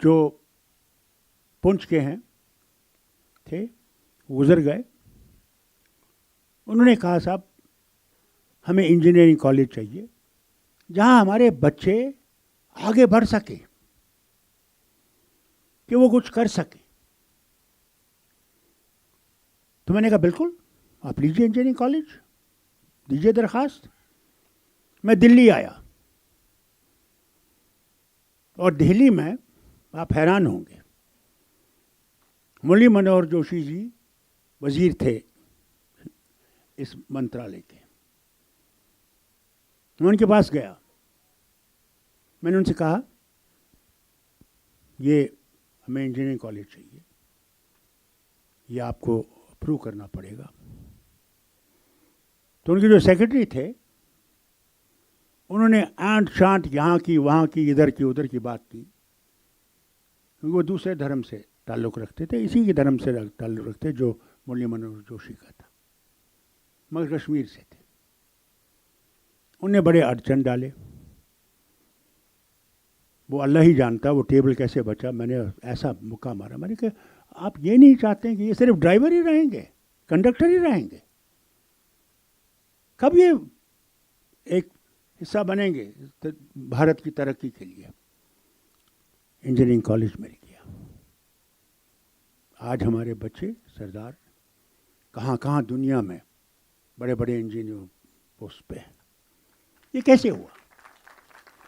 جو پنچ کے ہیں تھے گزر گئے. انہوں نے کہا صاحب ہمیں انجینئرنگ کالج چاہیے جہاں ہمارے بچے آگے بڑھ سکیں, کہ وہ کچھ کر سکیں. تو میں نے کہا بالکل آپ لیجیے انجینئرنگ کالج, دیجیے درخواست. میں دلی آیا اور دہلی میں آپ حیران ہوں گے, مرلی منوہر جوشی جی وزیر تھے اس منترالے کے. میں ان کے پاس گیا, میں نے ان سے کہا یہ ہمیں انجینئرنگ کالج چاہیے, یہ آپ کو اپروو کرنا پڑے گا. تو ان کے جو سیکرٹری تھے انہوں نے اینٹ شانٹ یہاں کی وہاں کی ادھر کی ادھر کی بات کی, کیونکہ وہ دوسرے دھرم سے تعلق رکھتے تھے, اسی کے دھرم سے تعلق رکھتے جو مرلی منوہر جوشی کا تھا, مگر کشمیر سے تھے. انہوں نے بڑے اڑچن ڈالے, وہ اللہ ہی جانتا وہ ٹیبل کیسے بچا. میں نے ایسا مکہ مارا, میں نے کہا آپ یہ نہیں چاہتے کہ یہ صرف ڈرائیور ہی رہیں گے, کنڈکٹر ہی رہیں گے, کب یہ ایک حصہ بنیں گے بھارت کی ترقی کے لیے. انجینئرنگ کالج میں کیا. آج ہمارے بچے سردار کہاں کہاں دنیا میں بڑے بڑے انجینئر پوسٹ پہ ہیں. یہ کیسے ہوا؟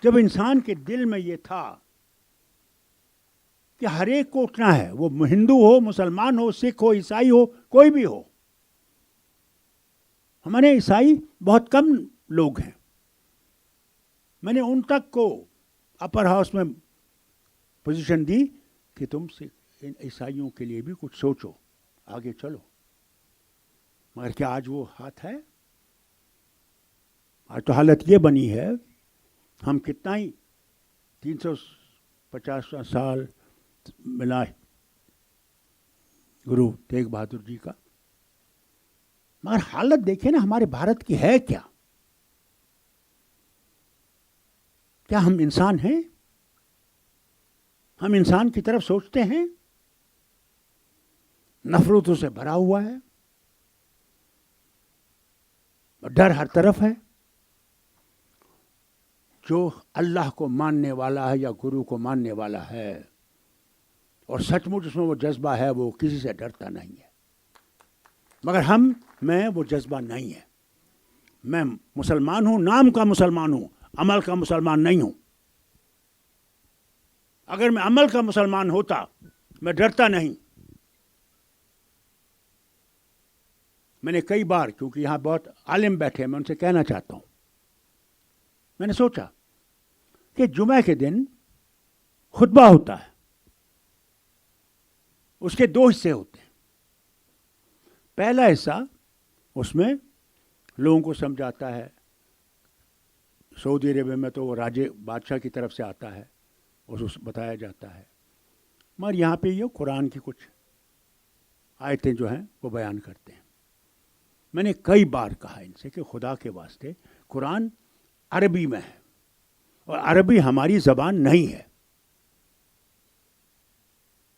جب انسان کے دل میں یہ تھا کہ ہر ایک کو اٹھنا ہے, وہ ہندو ہو, مسلمان ہو, سکھ ہو, عیسائی ہو, کوئی بھی ہو. ہمارے عیسائی بہت کم لوگ ہیں. میں نے ان تک کو اپر ہاؤس میں پوزیشن دی کہ تم سے ان عیسائیوں کے لیے بھی کچھ سوچو, آگے چلو. مگر کیا آج وہ ہاتھ ہے؟ آج تو حالت یہ بنی ہے, ہم کتنا ہی 350 سال ملا ہے گرو تیغ بہادر جی کا, مگر حالت دیکھیں نا ہمارے بھارت کی ہے کیا؟ کیا ہم انسان ہیں؟ ہم انسان کی طرف سوچتے ہیں؟ نفرتوں سے بھرا ہوا ہے, ڈر ہر طرف ہے. جو اللہ کو ماننے والا ہے یا گرو کو ماننے والا ہے اور سچ مچ اس میں وہ جذبہ ہے, وہ کسی سے ڈرتا نہیں ہے. مگر میں وہ جذبہ نہیں ہے. میں مسلمان ہوں, نام کا مسلمان ہوں, عمل کا مسلمان نہیں ہوں. اگر میں عمل کا مسلمان ہوتا میں ڈرتا نہیں. میں نے کئی بار, کیونکہ یہاں بہت عالم بیٹھے ہیں, میں ان سے کہنا چاہتا ہوں, میں نے سوچا کہ جمعہ کے دن خطبہ ہوتا ہے, اس کے 2 حصے ہوتے ہیں. پہلا حصہ اس میں لوگوں کو سمجھاتا ہے. سعودی عربیہ میں تو وہ راجے بادشاہ کی طرف سے آتا ہے, اس بتایا جاتا ہے. مگر یہاں پہ یہ قرآن کی کچھ آیتیں جو ہیں وہ بیان کرتے ہیں. میں نے کئی بار کہا ان سے کہ خدا کے واسطے قرآن عربی میں ہے اور عربی ہماری زبان نہیں ہے,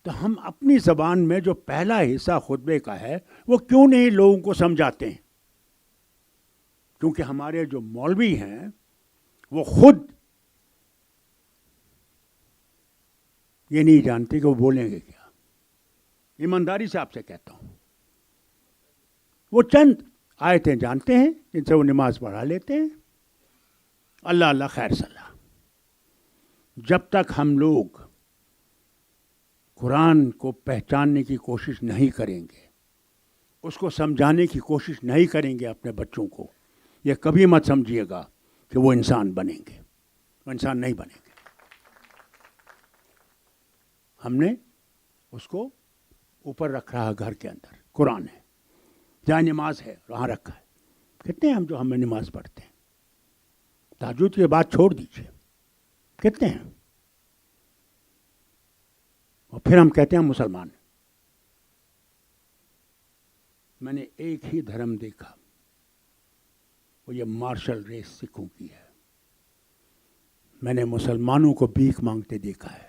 تو ہم اپنی زبان میں جو پہلا حصہ خطبے کا ہے وہ کیوں نہیں لوگوں کو سمجھاتے ہیں؟ کیونکہ ہمارے جو مولوی ہیں وہ خود یہ نہیں جانتے کہ وہ بولیں گے کیا. ایمانداری سے آپ سے کہتا ہوں, وہ چند آیتیں جانتے ہیں جن سے وہ نماز پڑھا لیتے ہیں. اللہ اللہ خیر صلاح. جب تک ہم لوگ قرآن کو پہچاننے کی کوشش نہیں کریں گے, اس کو سمجھانے کی کوشش نہیں کریں گے اپنے بچوں کو, یہ کبھی مت سمجھیے گا کہ وہ انسان بنیں گے. وہ انسان نہیں بنیں گے. ہم نے اس کو اوپر رکھ رہا گھر کے اندر, قرآن ہے, جہاں نماز ہے وہاں رکھا ہے. کتنے ہیں ہم جو ہمیں نماز پڑھتے ہیں؟ تہجد کی بات چھوڑ دیجیے, کتنے ہیں؟ اور پھر ہم کہتے ہیں مسلمان. میں نے ایک ہی دھرم دیکھا, وہ یہ مارشل ریس سکھوں کی ہے. میں نے مسلمانوں کو بھیک مانگتے دیکھا ہے,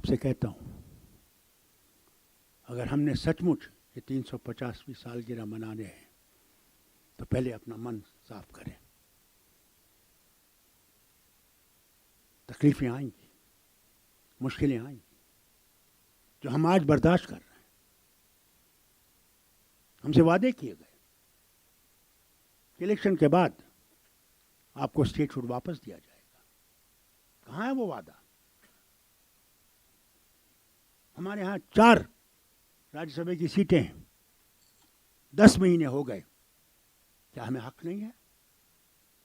آپ سے کہتا ہوں اگر ہم نے سچ مچ یہ 350ویں سالگرہ منانے ہیں تو پہلے اپنا من صاف کریں. تکلیفیں آئیں گی, مشکلیں آئیں گی, جو ہم آج برداشت کر رہے ہیں. ہم سے وعدے کیے گئے کہ الیکشن کے بعد آپ کو اسٹیٹ ہوڈ واپس دیا جائے گا. کہاں ہے وہ وعدہ؟ ہمارے ہاں 4 راجیہ سبھا کی سیٹیں ہیں, 10 مہینے ہو گئے. کیا ہمیں حق نہیں ہے؟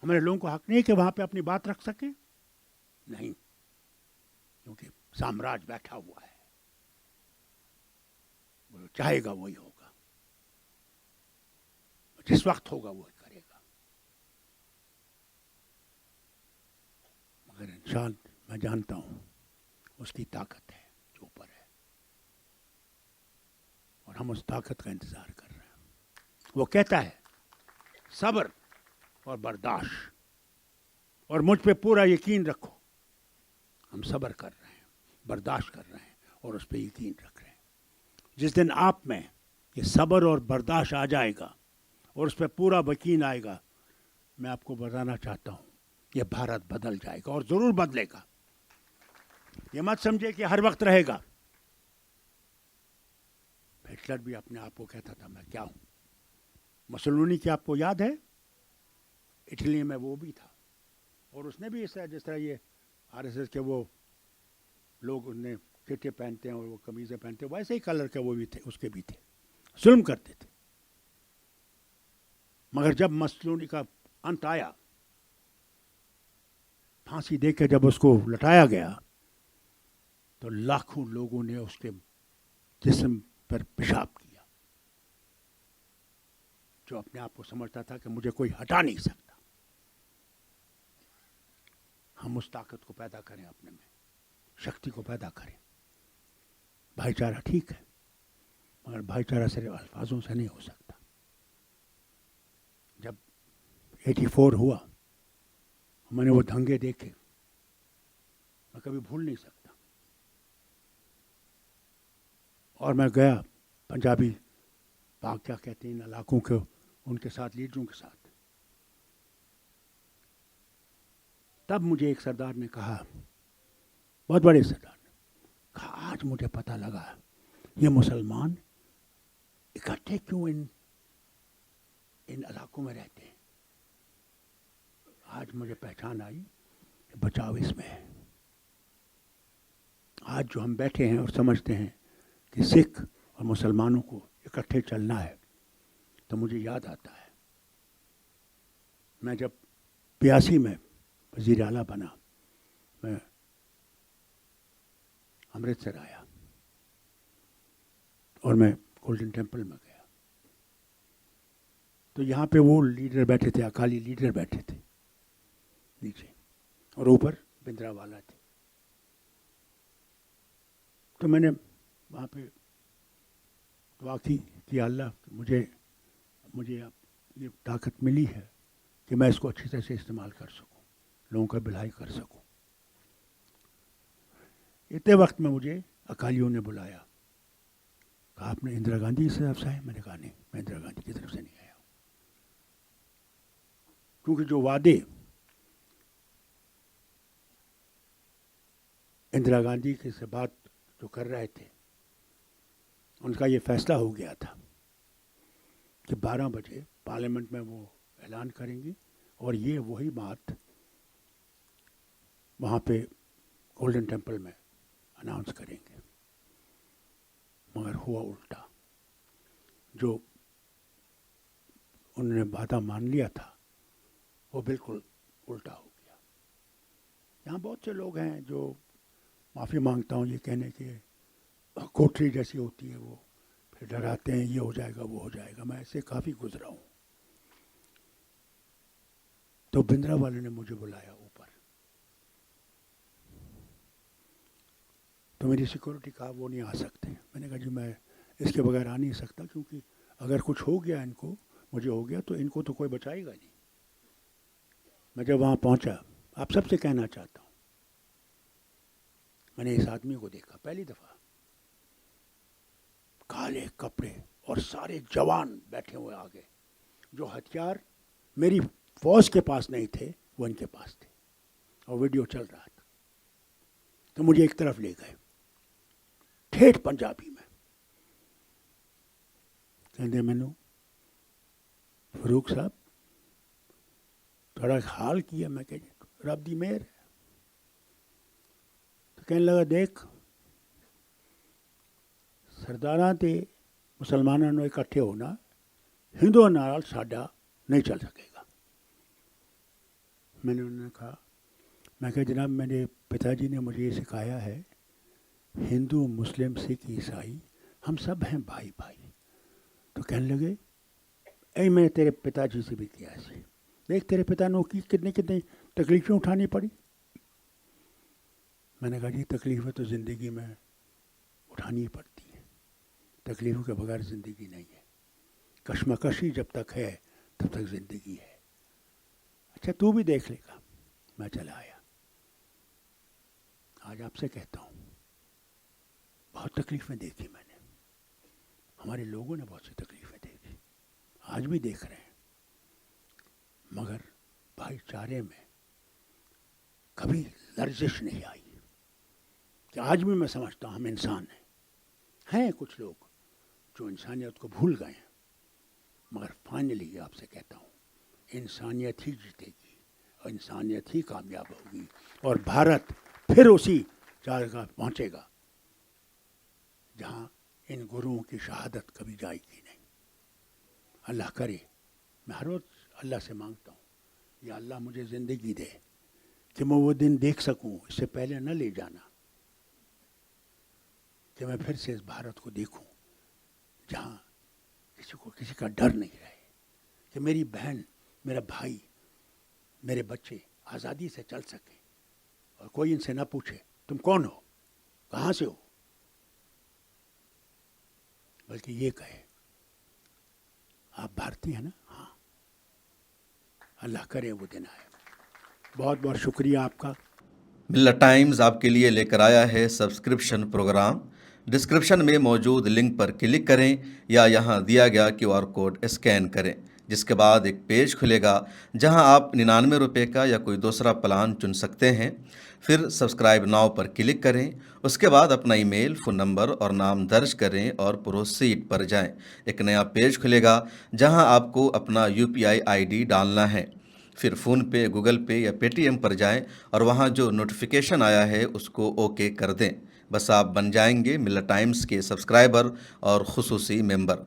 ہمارے لوگوں کو حق نہیں ہے کہ وہاں پہ اپنی بات رکھ سکیں؟ نہیں, کیونکہ سامراج بیٹھا ہوا ہے, وہ چاہے گا وہی ہوگا, جس وقت ہوگا وہی کرے گا. مگر انشاءاللہ میں جانتا ہوں اس کی طاقت ہے جو اوپر ہے, اور ہم اس طاقت کا انتظار کر رہے ہیں. وہ کہتا ہے صبر اور برداشت, اور مجھ پہ پورا یقین رکھو. ہم صبر کر رہے ہیں, برداشت کر رہے ہیں, اور اس پہ یقین رکھ رہے ہیں. جس دن آپ میں یہ صبر اور برداشت آ جائے گا اور اس پہ پورا یقین آئے گا, میں آپ کو بتانا چاہتا ہوں یہ بھارت بدل جائے گا, اور ضرور بدلے گا. یہ مت سمجھے کہ ہر وقت رہے گا. ہٹلر بھی اپنے آپ کو کہتا تھا میں کیا ہوں. مسولینی کی آپ کو یاد ہے؟ اٹلی میں وہ بھی تھا, اور اس نے بھی جس طرح یہ RSS کے وہ لوگ انہیں کٹے پہنتے ہیں اور وہ قمیضیں پہنتے ہیں, ویسے ہی کلر کے وہ بھی تھے, اس کے بھی تھے, ظلم کرتے تھے. مگر جب مسولینی کا انت آیا, پھانسی دے کے جب اس کو لٹایا گیا, تو لاکھوں لوگوں نے اس کے جسم پر پیشاب کیا. جو اپنے آپ کو سمجھتا تھا کہ مجھے کوئی ہٹا نہیں سکتا. ہم اس طاقت کو پیدا کریں اپنے میں, شکتی کو پیدا کریں. بھائی چارہ ٹھیک ہے, مگر بھائی چارہ صرف الفاظوں سے نہیں ہو سکتا. جب 84 ہوا, میں نے وہ دھنگے دیکھے, میں کبھی بھول نہیں سکتا. اور میں گیا پنجابی پاک کیا کہتے ہیں ان علاقوں کے, ان کے ساتھ, لیڈروں کے ساتھ. تب مجھے ایک سردار نے کہا, بہت بڑے سردار نے کہا, آج مجھے پتہ لگا یہ مسلمان اکٹھے کیوں ان علاقوں میں رہتے ہیں. آج مجھے پہچان آئی کہ بچاؤ اس میں ہے. آج جو ہم بیٹھے ہیں اور سمجھتے ہیں کہ سکھ اور مسلمانوں کو اکٹھے چلنا ہے, تو مجھے یاد آتا ہے میں جب 82 میں وزیر اعلیٰ بنا, میں امرتسر آیا اور میں گولڈن ٹیمپل میں گیا. تو یہاں پہ وہ لیڈر بیٹھے تھے, اکالی لیڈر بیٹھے تھے نیچے, اور اوپر بندرا والا تھے. تو میں نے وہاں پہ دعا کی کہ اللہ مجھے یہ طاقت ملی ہے کہ میں اس کو اچھی طرح سے استعمال کر سکوں, لوگوں کا بھلائی کر سکوں. اتنے وقت میں مجھے اکالیوں نے بلایا, کہا آپ نے اندرا گاندھی سے طرف سے آئے؟ میں نے کہا نہیں, میں اندرا گاندھی کی طرف سے نہیں آیا ہوں. کیونکہ جو وعدے اندرا گاندھی کے سے بات جو کر رہے تھے, ان کا یہ فیصلہ ہو گیا تھا کہ 12 بجے پارلیمنٹ میں وہ اعلان کریں گے, اور یہ وہی بات وہاں پہ گولڈن ٹیمپل میں اناؤنس کریں گے. مگر ہوا الٹا. جو انہوں نے وعدہ مان لیا تھا وہ بالکل الٹا ہو گیا. یہاں بہت سے لوگ ہیں جو, معافی مانگتا ہوں یہ کہنے کے, کوٹری جیسی ہوتی ہے, وہ پھر ڈراتے ہیں یہ ہو جائے گا وہ ہو جائے گا. میں ایسے کافی گزرا ہوں. تو بندرا والے نے مجھے بلایا اوپر, تو میری سیکورٹی کہا وہ نہیں آ سکتے. میں نے کہا جی میں اس کے بغیر آ نہیں سکتا, کیونکہ اگر کچھ ہو گیا ان کو, مجھے ہو گیا, تو ان کو تو کوئی بچائے گا نہیں. میں جب وہاں پہنچا, آپ سب سے کہنا چاہتا ہوں میں نے اس آدمی کو دیکھا پہلی دفعہ، کالے کپڑے اور سارے جوان بیٹھے ہوئے آگے، جو ہتھیار میری فوج کے پاس نہیں تھے وہ ان کے پاس تھے، اور ویڈیو چل رہا تھا. تو مجھے ایک طرف لے گئے ٹھیٹھ پنجابی میں، کہتے مینو فاروق صاحب تھوڑا حال کیا. میں کہ رب دی مہر ہے. تو کہنے لگا دیکھ سرداراں تے مسلمانوں نے اکٹھے ہونا ہندوؤں نال ساڈا نہیں چل سکے گا. میں نے انہوں نے کہا، میں کہ جناب میرے پتا جی نے مجھے یہ سکھایا ہے ہندو مسلم سکھ عیسائی ہم سب ہیں بھائی بھائی. تو کہنے لگے اے میں تیرے پتا جی سے بھی کیا ایسے، دیکھ تیرے پتا نے کی کتنی تکلیفیں اٹھانی پڑی. میں نے کہا جی تکلیفیں تو زندگی میں اٹھانی ہی پڑتی ہیں، تکلیفوں کے بغیر زندگی نہیں ہے، کشمکشی جب تک ہے تب تک زندگی ہے. اچھا تو بھی دیکھ لے گا. میں چلا آیا. آج آپ سے کہتا ہوں بہت تکلیفیں دیکھی میں نے، ہمارے لوگوں نے بہت سی تکلیفیں دیکھی، آج بھی دیکھ رہے ہیں، مگر بھائی چارے میں کبھی لرزش نہیں آئی. کہ آج بھی میں سمجھتا ہوں ہم انسان ہیں کچھ لوگ جو انسانیت کو بھول گئے ہیں، مگر فائنلی آپ سے کہتا ہوں انسانیت ہی جیتے گی اور انسانیت ہی کامیاب ہوگی، اور بھارت پھر اسی جگہ پہنچے گا جہاں ان گروؤں کی شہادت کبھی جائے گی نہیں. اللہ کرے. میں ہر روز اللہ سے مانگتا ہوں یا اللہ مجھے زندگی دے کہ میں وہ دن دیکھ سکوں، اس سے پہلے نہ لے جانا، کہ میں پھر سے اس بھارت کو دیکھوں جہاں کسی کو کسی کا ڈر نہیں رہے، کہ میری بہن میرا بھائی میرے بچے آزادی سے چل سکیں اور کوئی ان سے نہ پوچھے تم کون ہو کہاں سے ہو، بلکہ یہ کہے آپ بھارتی ہیں نا. ہاں اللہ کرے وہ دن آئے. بہت بہت شکریہ آپ کا. ملت ٹائمز آپ کے لیے لے کر آیا ہے سبسکرپشن پروگرام. ڈسکرپشن میں موجود لنک پر کلک کریں یا یہاں دیا گیا QR کوڈ اسکین کریں، جس کے بعد ایک پیج کھلے گا جہاں آپ 99 روپے کا یا کوئی دوسرا پلان چن سکتے ہیں. پھر سبسکرائب ناؤ پر کلک کریں، اس کے بعد اپنا ای میل، فون نمبر اور نام درج کریں اور پروسیڈ پر جائیں. ایک نیا پیج کھلے گا جہاں آپ کو اپنا UPI ID ڈالنا ہے. پھر فون پے، گوگل پے یا پے ٹی ایم پر جائیں اور وہاں جو نوٹیفیکیشن آیا ہے اس کو اوکے کر دیں. بس آپ بن جائیں گے ملت ٹائمز کے سبسکرائبر اور خصوصی ممبر.